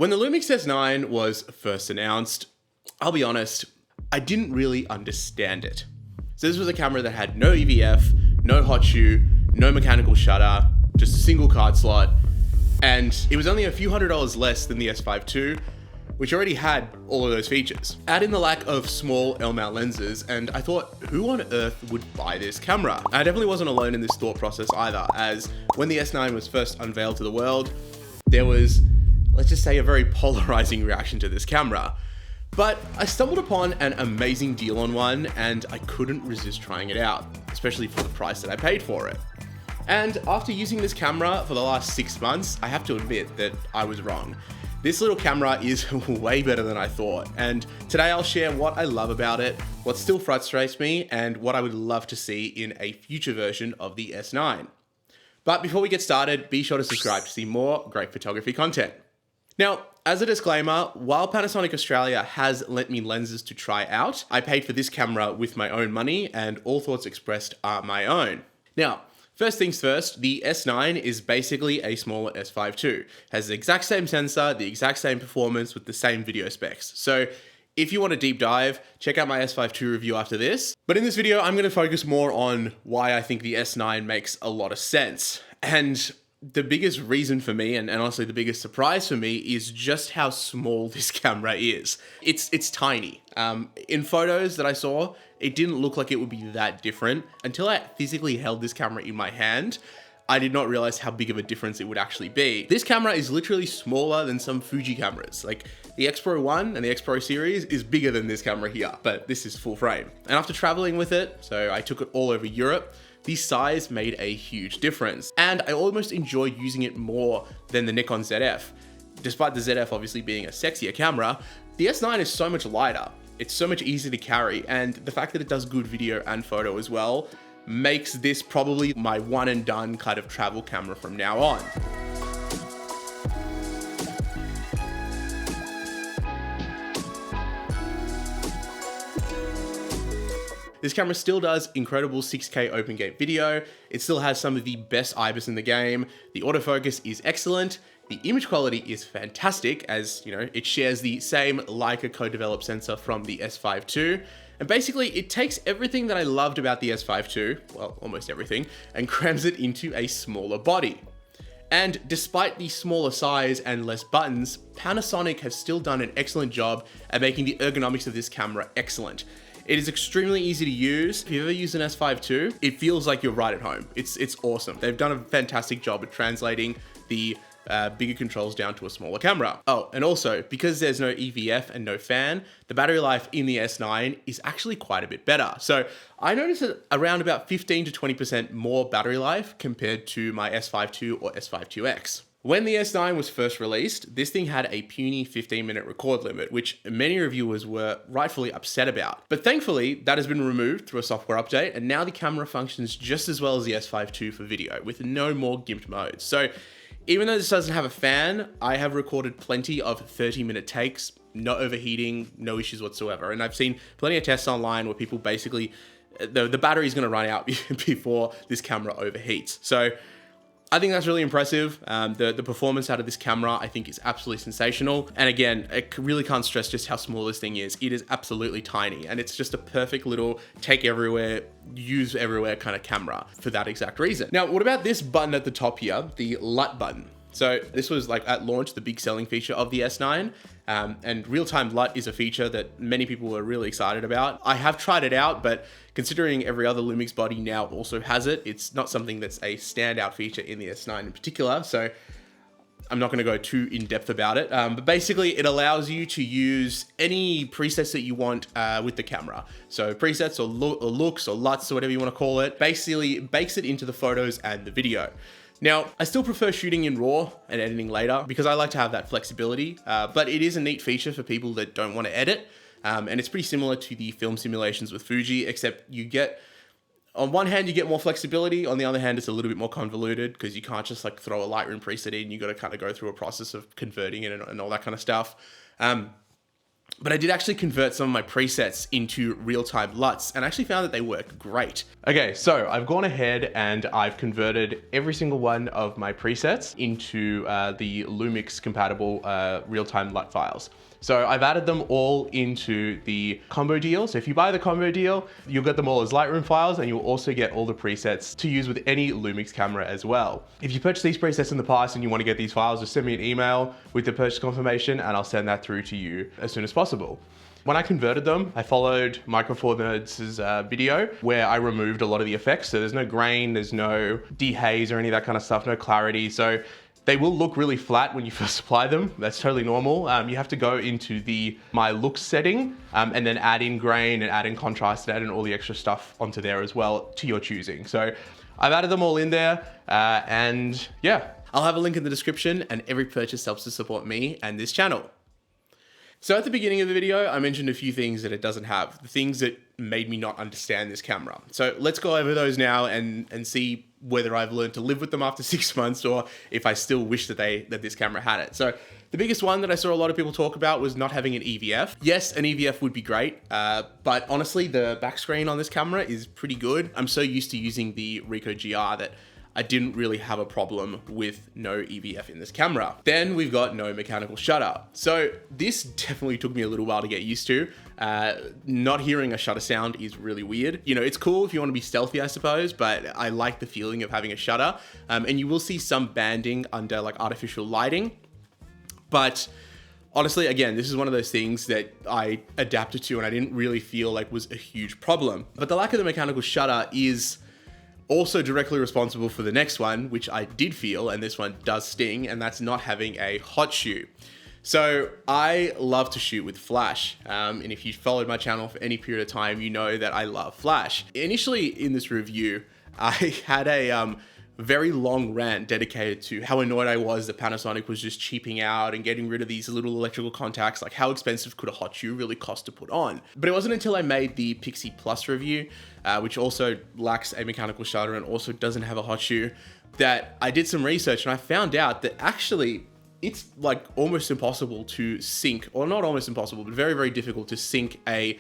When the Lumix S9 was first announced, I'll be honest, I didn't really understand it. So this was a camera that had no EVF, no hot shoe, no mechanical shutter, just a single card slot, and it was only a few $100s less than the S5 II, which already had all of those features. Add in the lack of small L-mount lenses, and I thought, who on earth would buy this camera? I definitely wasn't alone in this thought process either, as when the S9 was first unveiled to the world, there was, let's just say, a very polarizing reaction to this camera. But I stumbled upon an amazing deal on one, and I couldn't resist trying it out, especially for the price that I paid for it. And after using this camera for the last 6 months, I have to admit that I was wrong. This little camera is way better than I thought, and today I'll share what I love about it, what still frustrates me, and what I would love to see in a future version of the S9. But before we get started, be sure to subscribe to see more great photography content. Now, as a disclaimer, while Panasonic Australia has lent me lenses to try out, I paid for this camera with my own money, and all thoughts expressed are my own. Now, first things first, the S9 is basically a smaller S5 II. Has the exact same sensor, the exact same performance with the same video specs. So if you want a deep dive, check out my S5 II review after this. But in this video, I'm going to focus more on why I think the S9 makes a lot of sense. And the biggest reason for me, and honestly the biggest surprise for me, is just how small this camera is. It's tiny. In photos that I saw, it didn't look like it would be that different. Until I physically held this camera in my hand, I did not realize how big of a difference it would actually be. This camera is literally smaller than some Fuji cameras. Like the X Pro 1 and the X Pro series is bigger than this camera here, but this is full frame. And after traveling with it, so I took it all over Europe, the size made a huge difference. And I almost enjoy using it more than the Nikon ZF. Despite the ZF obviously being a sexier camera, the S9 is so much lighter. It's so much easier to carry, and the fact that it does good video and photo as well makes this probably my one and done kind of travel camera from now on. This camera still does incredible 6K open gate video. It still has some of the best IBIS in the game. The autofocus is excellent. The image quality is fantastic, as you know, it shares the same Leica co-developed sensor from the S5 II. And basically it takes everything that I loved about the S5 II, well, almost everything, and crams it into a smaller body. And despite the smaller size and less buttons, Panasonic has still done an excellent job at making the ergonomics of this camera excellent. It is extremely easy to use. If you've ever used an S5 II, it feels like you're right at home. It's awesome. They've done a fantastic job at translating the bigger controls down to a smaller camera. Oh, and also, because there's no EVF and no fan, the battery life in the S9 is actually quite a bit better. So I noticed around about 15 to 20% more battery life compared to my S5 II or S5 IIX. When the S9 was first released, this thing had a puny 15-minute record limit, which many reviewers were rightfully upset about. But thankfully, that has been removed through a software update, and now the camera functions just as well as the S5 II for video, with no more gimped modes. So even though this doesn't have a fan, I have recorded plenty of 30-minute takes, no overheating, no issues whatsoever. And I've seen plenty of tests online where people basically, the battery's gonna run out before this camera overheats. So I think that's really impressive. The performance out of this camera, I think, is absolutely sensational. And again, I really can't stress just how small this thing is. It is absolutely tiny, and it's just a perfect little take everywhere, use everywhere kind of camera for that exact reason. Now, what about this button at the top here, the LUT button? So this was like at launch, the big selling feature of the S9. And real-time LUT is a feature that many people were really excited about. I have tried it out, but considering every other Lumix body now also has it, it's not something that's a standout feature in the S9 in particular. So I'm not going to go too in-depth about it. But basically it allows you to use any presets that you want with the camera. So presets or looks or LUTs or whatever you want to call it, basically bakes it into the photos and the video. Now, I still prefer shooting in RAW and editing later because I like to have that flexibility, but it is a neat feature for people that don't want to edit. And it's pretty similar to the film simulations with Fuji, except you get, on one hand, you get more flexibility. On the other hand, it's a little bit more convoluted because you can't just like throw a Lightroom preset in. You got to kind of go through a process of converting it and all that kind of stuff. But I did actually convert some of my presets into real-time LUTs and actually found that they work great. Okay, so I've gone ahead and I've converted every single one of my presets into the Lumix compatible real-time LUT files. So I've added them all into the combo deal. So if you buy the combo deal, you'll get them all as Lightroom files, and you'll also get all the presets to use with any Lumix camera as well. If you purchased these presets in the past and you want to get these files, just send me an email with the purchase confirmation and I'll send that through to you as soon as possible. When I converted them, I followed Micro Four Nerds' video where I removed a lot of the effects. So there's no grain, there's no dehaze or any of that kind of stuff, no clarity. So they will look really flat when you first apply them. That's totally normal. You have to go into the My Looks setting and then add in grain and add in contrast and add in all the extra stuff onto there as well to your choosing. So I've added them all in there and yeah. I'll have a link in the description, and every purchase helps to support me and this channel. So at the beginning of the video, I mentioned a few things that it doesn't have, the things that made me not understand this camera. So let's go over those now and see whether I've learned to live with them after 6 months or if I still wish that this camera had it. So the biggest one that I saw a lot of people talk about was not having an EVF. Yes, an EVF would be great, but honestly, the back screen on this camera is pretty good. I'm so used to using the Ricoh GR that I didn't really have a problem with no EVF in this camera. Then we've got no mechanical shutter. So this definitely took me a little while to get used to. Not hearing a shutter sound is really weird. You know, it's cool if you want to be stealthy, I suppose, but I like the feeling of having a shutter. And you will see some banding under like artificial lighting. But honestly, again, this is one of those things that I adapted to and I didn't really feel like was a huge problem. But the lack of the mechanical shutter is also directly responsible for the next one, which I did feel, and this one does sting, and that's not having a hot shoe. So I love to shoot with flash, and if you followed my channel for any period of time, you know that I love flash. Initially in this review, I had a very long rant dedicated to how annoyed I was that Panasonic was just cheaping out and getting rid of these little electrical contacts. Like, how expensive could a hot shoe really cost to put on? But it wasn't until I made the Pixie Plus review, which also lacks a mechanical shutter and also doesn't have a hot shoe, that I did some research and I found out that actually it's like almost impossible to sync, or not almost impossible, but very, very difficult to sync a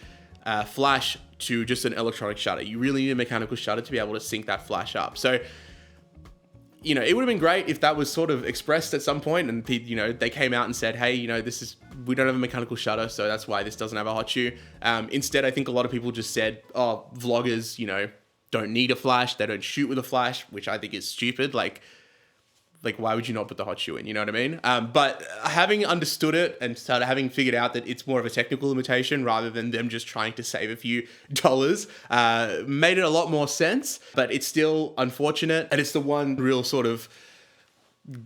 flash to just an electronic shutter. You really need a mechanical shutter to be able to sync that flash up. So, you know, it would have been great if that was sort of expressed at some point and, you know, they came out and said, hey, you know, we don't have a mechanical shutter, so that's why this doesn't have a hot shoe. Instead, I think a lot of people just said, oh, vloggers, you know, don't need a flash. They don't shoot with a flash, which I think is stupid. Like why would you not put the hot shoe in? You know what I mean? But having understood it and having figured out that it's more of a technical limitation rather than them just trying to save a few dollars, made it a lot more sense, but it's still unfortunate. And it's the one real sort of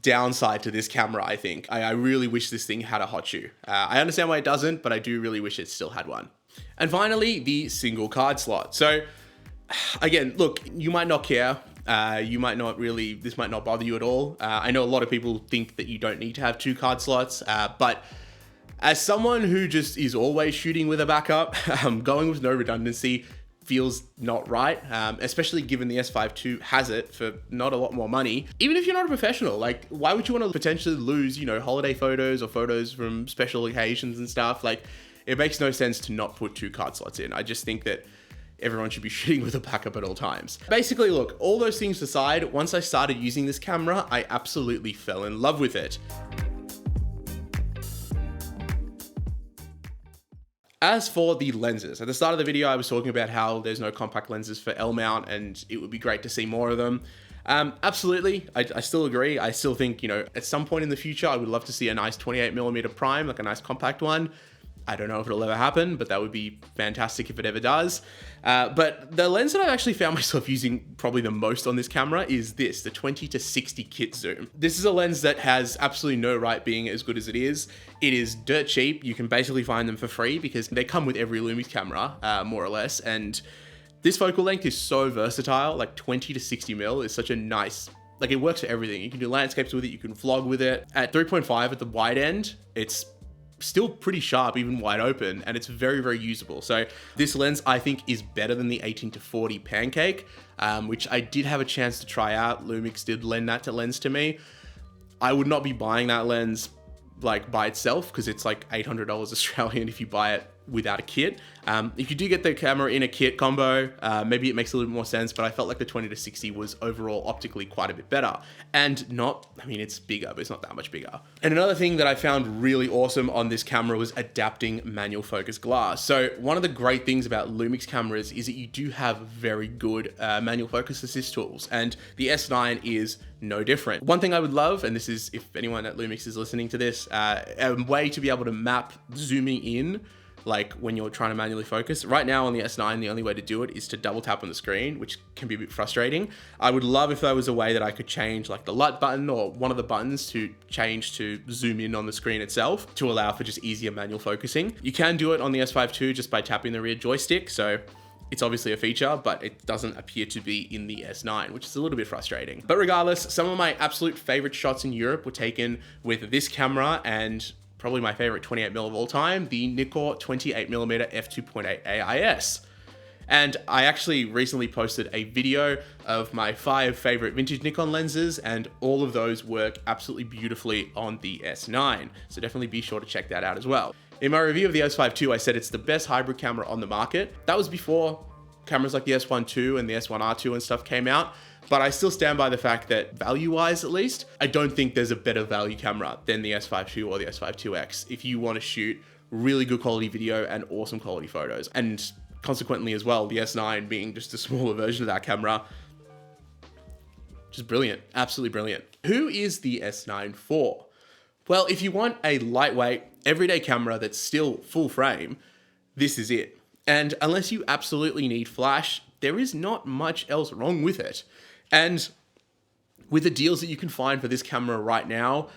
downside to this camera, I think. I really wish this thing had a hot shoe. I understand why it doesn't, but I do really wish it still had one. And finally, the single card slot. So again, look, you might not care. You might not really, this might not bother you at all. I know a lot of people think that you don't need to have 2 card slots, but as someone who just is always shooting with a backup, going with no redundancy feels not right, especially given the S5 II has it for not a lot more money. Even if you're not a professional, like, why would you want to potentially lose, you know, holiday photos or photos from special occasions and stuff? Like, it makes no sense to not put 2 card slots in. I just think that everyone should be shooting with a backup at all times. Basically, look, all those things aside, once I started using this camera, I absolutely fell in love with it. As for the lenses, at the start of the video, I was talking about how there's no compact lenses for L mount and it would be great to see more of them. Absolutely, I still agree. I still think, you know, at some point in the future, I would love to see a nice 28mm prime, like a nice compact one. I don't know if it'll ever happen, but that would be fantastic if it ever does. But the lens that I've actually found myself using probably the most on this camera is this, the 20-60 kit zoom. This is a lens that has absolutely no right being as good as it is. It is dirt cheap. You can basically find them for free because they come with every Lumix camera, more or less. And this focal length is so versatile, like 20-60mm is such a nice, like it works for everything. You can do landscapes with it, you can vlog with it. At 3.5 at the wide end, it's still pretty sharp, even wide open, and it's very, very usable. So this lens, I think, is better than the 18-40 Pancake, which I did have a chance to try out. Lumix did lend that lens to me. I would not be buying that lens like by itself, because it's like $800 Australian if you buy it without a kit. If you do get the camera in a kit combo, maybe it makes a little bit more sense, but I felt like the 20-60 was overall optically quite a bit better. And not, I mean, it's bigger, but it's not that much bigger. And another thing that I found really awesome on this camera was adapting manual focus glass. So one of the great things about Lumix cameras is that you do have very good manual focus assist tools, and the S9 is no different. One thing I would love, and this is if anyone at Lumix is listening to this, a way to be able to map zooming in, like when you're trying to manually focus. Right now on the S9, the only way to do it is to double tap on the screen, which can be a bit frustrating. I would love if there was a way that I could change like the LUT button or one of the buttons to change to zoom in on the screen itself to allow for just easier manual focusing. You can do it on the S5 II just by tapping the rear joystick, so it's obviously a feature, but it doesn't appear to be in the S9, which is a little bit frustrating. But regardless, some of my absolute favorite shots in Europe were taken with this camera and probably my favorite 28mm of all time, the Nikkor 28mm f2.8 AIS. And I actually recently posted a video of my 5 favorite vintage Nikon lenses, and all of those work absolutely beautifully on the S9. So definitely be sure to check that out as well. In my review of the S5 II, I said it's the best hybrid camera on the market. That was before cameras like the S1 II and the S1R2 and stuff came out. But I still stand by the fact that value-wise, at least, I don't think there's a better value camera than the S5 II or the S5 IIX if you want to shoot really good quality video and awesome quality photos. And consequently as well, the S9 being just a smaller version of that camera, just brilliant, absolutely brilliant. Who is the S9 for? Well, if you want a lightweight, everyday camera that's still full frame, this is it. And unless you absolutely need flash, there is not much else wrong with it. And with the deals that you can find for this camera right now,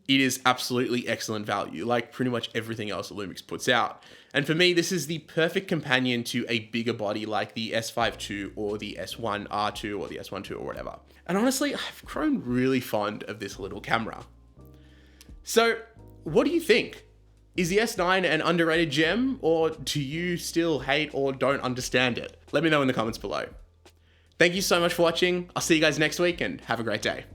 it is absolutely excellent value, like pretty much everything else that Lumix puts out. And for me, this is the perfect companion to a bigger body like the S5 II or the S1R2 or the S1 II or whatever. And honestly, I've grown really fond of this little camera. So what do you think? Is the S9 an underrated gem, or do you still hate or don't understand it? Let me know in the comments below. Thank you so much for watching. I'll see you guys next week, and have a great day.